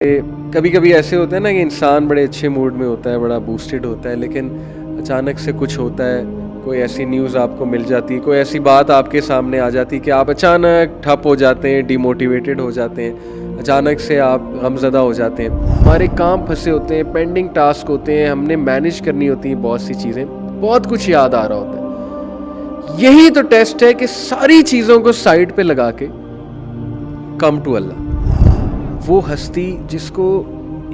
कभी कभी ऐसे होता है ना कि इंसान बड़े अच्छे मूड में होता है, बड़ा बूस्टेड होता है, लेकिन अचानक से कुछ होता है, कोई ऐसी न्यूज़ आपको मिल जाती है, कोई ऐसी बात आपके सामने आ जाती है कि आप अचानक ठप हो जाते हैं, डिमोटिवेटेड हो जाते हैं, अचानक से आप गमज़दा हो जाते हैं। हमारे काम फंसे होते हैं, पेंडिंग टास्क होते हैं, हमने मैनेज करनी होती हैं बहुत सी चीज़ें, बहुत कुछ याद आ रहा होता है। यही तो टेस्ट है कि सारी चीज़ों को साइड पे लगा के कम टू अल्लाह, वो हस्ती जिसको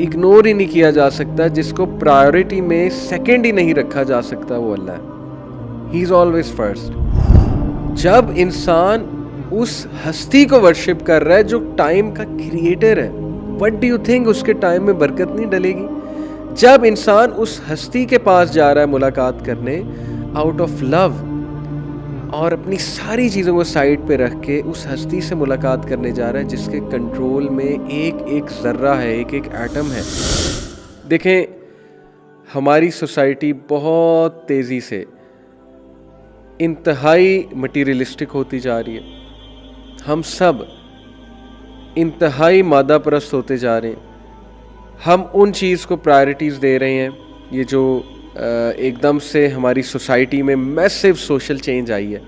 इग्नोर ही नहीं किया जा सकता, जिसको प्रायोरिटी में सेकंड ही नहीं रखा जा सकता, वो अल्लाह है। He is always first. जब इंसान उस हस्ती को वर्शिप कर रहा है जो टाइम का क्रिएटर है, व्हाट डू यू थिंक उसके टाइम में बरकत नहीं डलेगी? जब इंसान उस हस्ती के पास जा रहा है मुलाकात करने आउट ऑफ लव और अपनी सारी चीज़ों को साइड पे रख के उस हस्ती से मुलाकात करने जा रहा है जिसके कंट्रोल में एक एक ज़र्रा है, एक एक एटम है। देखें, हमारी सोसाइटी बहुत तेज़ी से इंतहाई मटीरियलिस्टिक होती जा रही है। हम सब इंतहाई मादा परस्त होते जा रहे हैं। हम उन चीज़ को प्रायोरिटीज़ दे रहे हैं। ये जो एकदम से हमारी सोसाइटी में मैसिव सोशल चेंज आई है।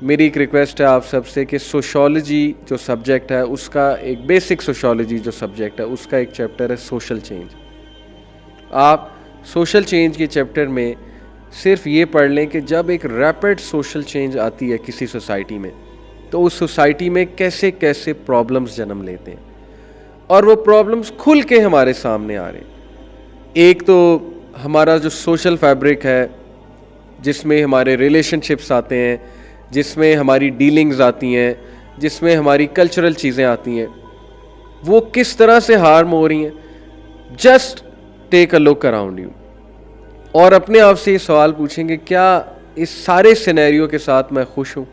मेरी एक रिक्वेस्ट है आप सबसे कि सोशोलॉजी जो सब्जेक्ट है उसका एक बेसिक सोशोलॉजी जो सब्जेक्ट है उसका एक चैप्टर है सोशल चेंज। आप सोशल चेंज के चैप्टर में सिर्फ ये पढ़ लें कि जब एक रैपिड सोशल चेंज आती है किसी सोसाइटी में तो उस सोसाइटी में कैसे कैसे प्रॉब्लम्स जन्म लेते हैं और वो प्रॉब्लम्स खुल के हमारे सामने आ रहे हैं। एक तो हमारा जो सोशल फैब्रिक है जिसमें हमारे रिलेशनशिप्स आते हैं, जिसमें हमारी डीलिंग्स आती हैं, जिसमें हमारी कल्चरल चीज़ें आती हैं, वो किस तरह से हार्म हो रही हैं। Just take a look around you और अपने आप से ये सवाल पूछेंगे, क्या इस सारे सिनेरियो के साथ मैं खुश हूँ?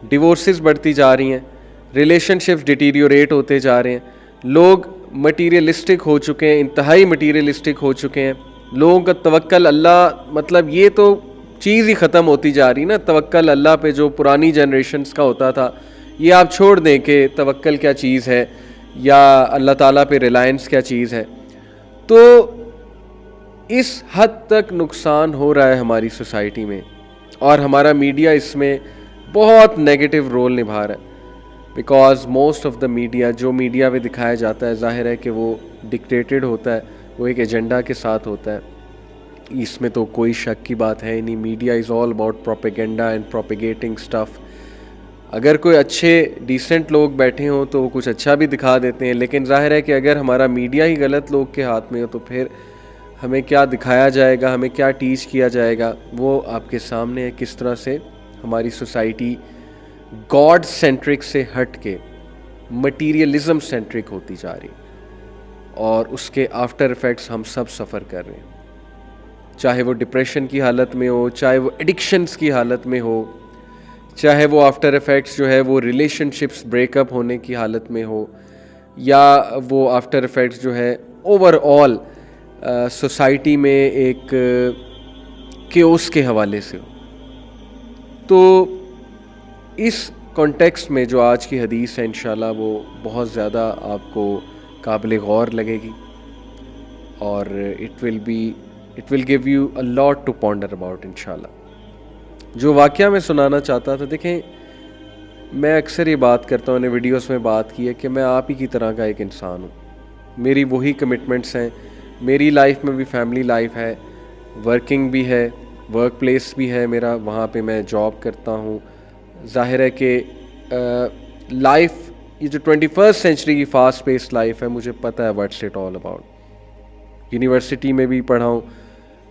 डिवोर्सेस बढ़ती जा रही हैं, रिलेशनशिप्स डिटीरियोरेट होते जा रहे हैं, लोग मटीरियलिस्टिक हो चुके हैं, इंतहाई मटीरियलिस्टिक हो चुके हैं। लोगों का तवक्कल अल्लाह, मतलब ये तो चीज़ ही ख़त्म होती जा रही ना। तवक्कल अल्लाह पे जो पुरानी जनरेशन्स का होता था, ये आप छोड़ दें कि तवक्कल क्या चीज़ है या अल्लाह ताला पे रिलायंस क्या चीज़ है। तो इस हद तक नुकसान हो रहा है हमारी सोसाइटी में और हमारा मीडिया इसमें बहुत नेगेटिव रोल निभा रहा है। Because most of the media, जो मीडिया में दिखाया जाता है, ज़ाहिर है कि वो डिक्टेटेड होता है, वो एक एजेंडा के साथ होता है। इसमें तो कोई शक की बात है नहीं। Media is all about propaganda and propagating stuff. अगर कोई अच्छे डिसेंट लोग बैठे हों तो वो कुछ अच्छा भी दिखा देते हैं, लेकिन ज़ाहिर है कि अगर हमारा मीडिया ही गलत लोग के हाथ में हो तो फिर हमें क्या दिखाया जाएगा, हमें क्या टीच किया जाएगा, वो आपके सामने है। किस तरह से हमारी सोसाइटी गॉड सेंट्रिक से हट के मटीरियलिज्म सेंट्रिक होती जा रही और उसके आफ्टर इफ़ेक्ट्स हम सब सफ़र कर रहे हैं। चाहे वो डिप्रेशन की हालत में हो, चाहे वो एडिक्शंस की हालत में हो, चाहे वो आफ्टर इफ़ेक्ट्स जो है वो रिलेशनशिप्स ब्रेकअप होने की हालत में हो, या वो आफ्टर इफ़ेक्ट्स जो है ओवरऑल सोसाइटी में एक केओस के हवाले से हो। तो इस कॉन्टेक्स्ट में जो आज की हदीस है इंशाल्लाह वो बहुत ज़्यादा आपको काबिल गौर लगेगी और it will give you a lot to ponder about इंशाल्लाह। जो वाक़या मैं सुनाना चाहता था, देखें, मैं अक्सर ये बात करता हूँ, मैंने वीडियोस में बात की है कि मैं आप ही की तरह का एक इंसान हूँ। मेरी वही कमिटमेंट्स हैं, मेरी लाइफ में भी फैमिली लाइफ है, वर्किंग भी है, वर्क प्लेस भी है मेरा, वहाँ पे मैं जॉब करता हूँ। ज़ाहिर है कि लाइफ, ये जो 21st सेंचुरी की फास्ट पेस्ड लाइफ है, मुझे पता है what's it all about. University में भी पढ़ा हूँ,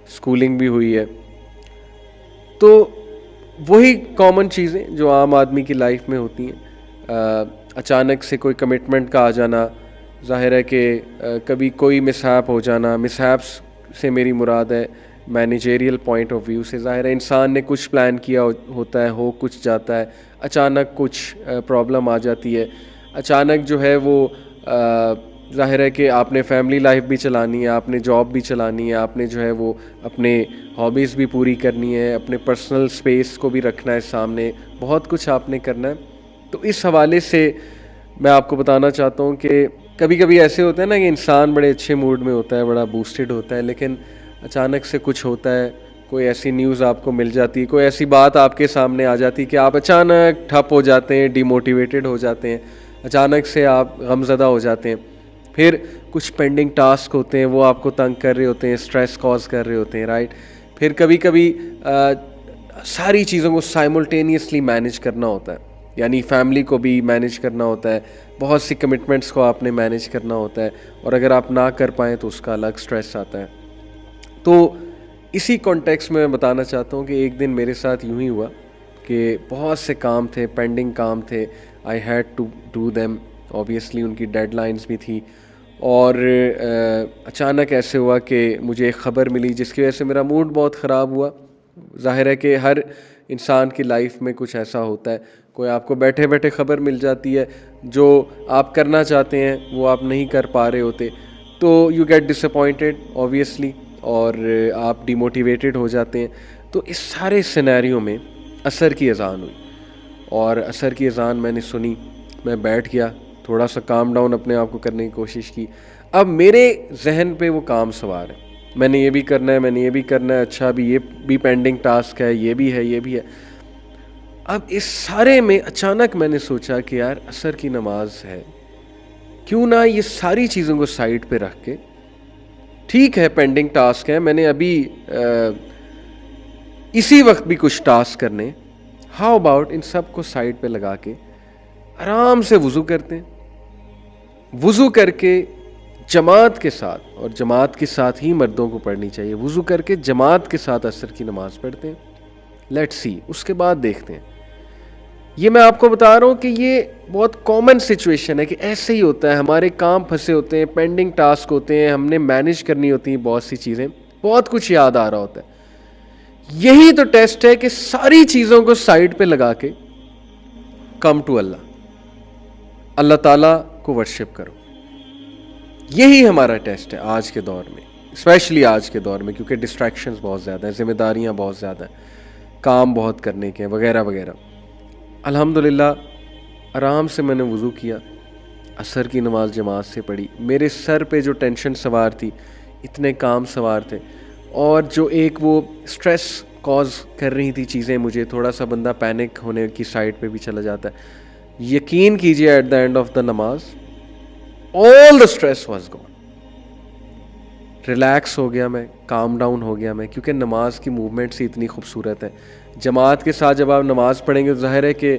स्कूलिंग भी हुई है, तो वही कॉमन चीज़ें जो आम आदमी की लाइफ में होती हैं। अचानक से कोई कमिटमेंट का आ जाना, ज़ाहिर है कि कभी कोई मिसहैप हो जाना। मिसहैप्स से मेरी मुराद है मैनेजेरियल पॉइंट ऑफ व्यू से। ज़ाहिर है इंसान ने कुछ प्लान किया होता है, हो कुछ जाता है, अचानक कुछ प्रॉब्लम आ जाती है। अचानक जो है वो ज़ाहिर है कि आपने फैमिली लाइफ भी चलानी है, आपने जॉब भी चलानी है, आपने जो है वो अपने हॉबीज़ भी पूरी करनी है, अपने पर्सनल स्पेस को भी रखना है सामने, बहुत कुछ आपने करना है। तो इस हवाले से मैं आपको बताना चाहता हूँ कि कभी कभी ऐसे होता है ना कि इंसान बड़े अच्छे मूड में होता है, बड़ा बूस्टेड होता है, लेकिन अचानक से कुछ होता है, कोई ऐसी न्यूज़ आपको मिल जाती है, कोई ऐसी बात आपके सामने आ जाती है कि आप अचानक ठप हो जाते हैं, डिमोटिवेटेड हो जाते हैं, अचानक से आप गमज़दा हो जाते हैं। फिर कुछ पेंडिंग टास्क होते हैं, वो आपको तंग कर रहे होते हैं, स्ट्रेस कॉज कर रहे होते हैं, राइट। फिर कभी कभी सारी चीज़ों को साइमल्टेनियसली मैनेज करना होता है, यानी फैमिली को भी मैनेज करना होता है, बहुत सी कमिटमेंट्स को आपने मैनेज करना होता है, और अगर आप ना कर पाएँ तो उसका अलग स्ट्रेस आता है। तो इसी कॉन्टेक्स्ट में मैं बताना चाहता हूँ कि एक दिन मेरे साथ यूं ही हुआ कि बहुत से काम थे, पेंडिंग काम थे, I had to do them, obviously उनकी डेडलाइंस भी थी, और अचानक ऐसे हुआ कि मुझे एक ख़बर मिली जिसकी वजह से मेरा मूड बहुत ख़राब हुआ। ज़ाहिर है कि हर इंसान की लाइफ में कुछ ऐसा होता है, कोई आपको बैठे बैठे ख़बर मिल जाती है, जो आप करना चाहते हैं वो आप नहीं कर पा रहे होते, तो यू गेट डिसअपॉइंटेड ऑब्वियसली, और आप डिमोटिवेटेड हो जाते हैं। तो इस सारे सिनेरियो में असर की अज़ान हुई, और असर की अज़ान मैंने सुनी, मैं बैठ गया, थोड़ा सा काम डाउन अपने आप को करने की कोशिश की। अब मेरे जहन पे वो काम सवार है, मैंने ये भी करना है, मैंने ये भी करना है, अच्छा अभी ये भी पेंडिंग टास्क है, ये भी है, ये भी है। अब इस सारे में अचानक मैंने सोचा कि यार असर की नमाज है, क्यों ना ये सारी चीज़ों को साइड पे रख के, ठीक है पेंडिंग टास्क है, मैंने अभी इसी वक्त भी कुछ टास्क करने, हाउ अबाउट इन सब को साइड पे लगा के आराम से वुज़ू करते हैं, वुज़ू करके जमात के साथ, और जमात के साथ ही मर्दों को पढ़नी चाहिए, वुज़ू करके जमात के साथ असर की नमाज़ पढ़ते हैं। लेट्स सी, उसके बाद देखते हैं। ये मैं आपको बता रहा हूँ कि ये बहुत कॉमन सिचुएशन है कि ऐसे ही होता है, हमारे काम फंसे होते हैं, पेंडिंग टास्क होते हैं, हमने मैनेज करनी होती हैं बहुत सी चीज़ें, बहुत कुछ याद आ रहा होता है। यही तो टेस्ट है कि सारी चीज़ों को साइड पे लगा के कम टू अल्लाह, अल्लाह ताला को वर्शिप करो। यही हमारा टेस्ट है आज के दौर में, स्पेशली आज के दौर में, क्योंकि डिस्ट्रैक्शंस बहुत ज़्यादा हैं, जिम्मेदारियां बहुत ज़्यादा हैं, काम बहुत करने के वगैरह वगैरह। अल्हम्दुलिल्लाह आराम से मैंने वुज़ू किया, असर की नमाज़ जमात से पढ़ी। मेरे सर पे जो टेंशन सवार थी, इतने काम सवार थे, और जो एक वो स्ट्रेस कॉज कर रही थी चीज़ें मुझे, थोड़ा सा बंदा पैनिक होने की साइड पे भी चला जाता है। यकीन कीजिए at the end of the namaz all the stress was gone, relax हो गया मैं, काम डाउन हो गया मैं, क्योंकि नमाज की मूवमेंट्स ही इतनी खूबसूरत है। जमात के साथ जब आप नमाज़ पढ़ेंगे तो ज़ाहिर है कि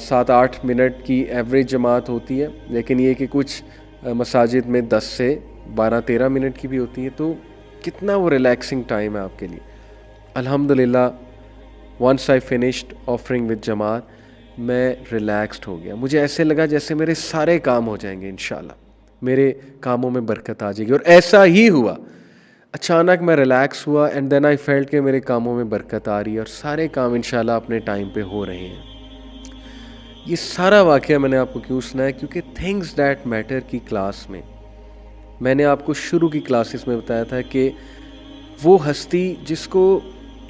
7-8 मिनट की एवरेज जमात होती है, लेकिन ये कि कुछ मसाजिद में 10 से 12-13 मिनट की भी होती है, तो कितना वो रिलैक्सिंग टाइम है आपके लिए। अल्हम्दुलिल्लाह once I finished offering with jamaat, मैं रिलैक्स्ड हो गया। मुझे ऐसे लगा जैसे मेरे सारे काम हो जाएंगे इंशाल्लाह, मेरे कामों में बरकत आ जाएगी, और ऐसा ही हुआ। अचानक मैं रिलैक्स हुआ, एंड देन आई फेल्ट कि मेरे कामों में बरकत आ रही है, और सारे काम इंशाल्लाह अपने टाइम पे हो रहे हैं। ये सारा वाक़या मैंने आपको क्यों सुनाया, क्योंकि थिंग्स दैट मैटर की क्लास में मैंने आपको शुरू की क्लासेस में बताया था कि वो हस्ती जिसको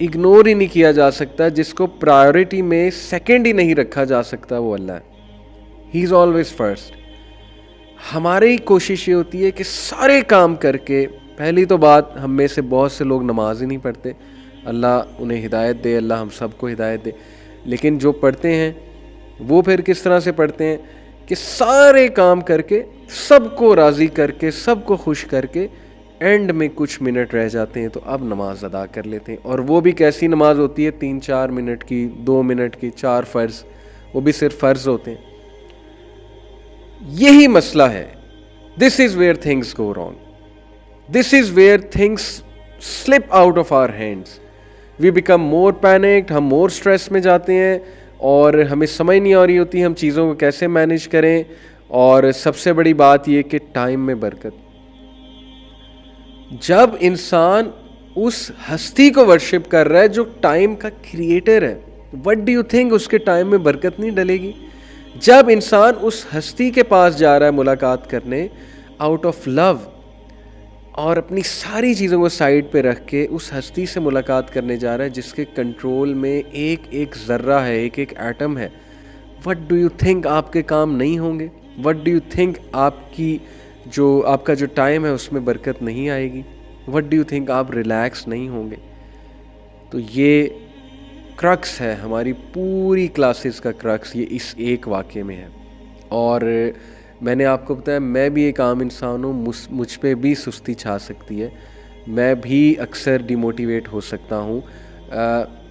इग्नोर ही नहीं किया जा सकता, जिसको प्रायोरिटी में सेकंड ही नहीं रखा जा सकता, वो अल्लाह है। He is always first. हमारी कोशिश ये होती है कि सारे काम करके, पहली तो बात हम में से बहुत से लोग नमाज ही नहीं पढ़ते, अल्लाह उन्हें हिदायत दे, अल्लाह हम सबको हिदायत दे, लेकिन जो पढ़ते हैं वो फिर किस तरह से पढ़ते हैं कि सारे काम करके, सबको राज़ी करके, सबको खुश करके, एंड में कुछ मिनट रह जाते हैं तो अब नमाज अदा कर लेते हैं। और वो भी कैसी नमाज होती है, 3-4 मिनट की, 2 मिनट की, 4 फ़र्ज़, वो भी सिर्फ फ़र्ज़ होते हैं। यही मसला है। This is where things go wrong, this is where things slip out of our hands, we become more panicked, हम मोर स्ट्रेस में जाते हैं, और हमें समझ नहीं आ रही होती हम चीज़ों को कैसे मैनेज करें। और सबसे बड़ी बात यह कि टाइम में बरकत, जब इंसान उस हस्ती को वर्शिप कर रहा है जो टाइम का क्रिएटर है, व्हाट डू यू थिंक उसके टाइम में बरकत नहीं डलेगी? जब इंसान उस हस्ती के पास जा रहा है मुलाकात करने आउट ऑफ लव, और अपनी सारी चीज़ों को साइड पे रख के उस हस्ती से मुलाकात करने जा रहा है जिसके कंट्रोल में एक एक ज़र्रा है, एक एक एटम है, व्हाट डू यू थिंक आपके काम नहीं होंगे? व्हाट डू यू थिंक आपकी जो आपका जो टाइम है उसमें बरकत नहीं आएगी। व्हाट डू यू थिंक, आप रिलैक्स नहीं होंगे। तो ये क्रक्स है, हमारी पूरी क्लासेस का क्रक्स ये इस एक वाक़े में है। और मैंने आपको बताया, मैं भी एक आम इंसान हूँ, मुझ पे भी सुस्ती छा सकती है, मैं भी अक्सर डिमोटिवेट हो सकता हूँ।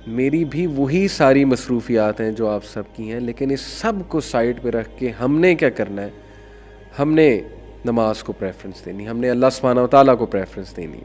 मेरी भी वही सारी मसरूफ़ियात हैं जो आप सब की हैं, लेकिन इस सब को साइड पे रख के हमने क्या करना है, हमने नमाज को प्रेफरेंस देनी, हमने अल्लाह सुब्हानहू व तआला को प्रेफरेंस देनी।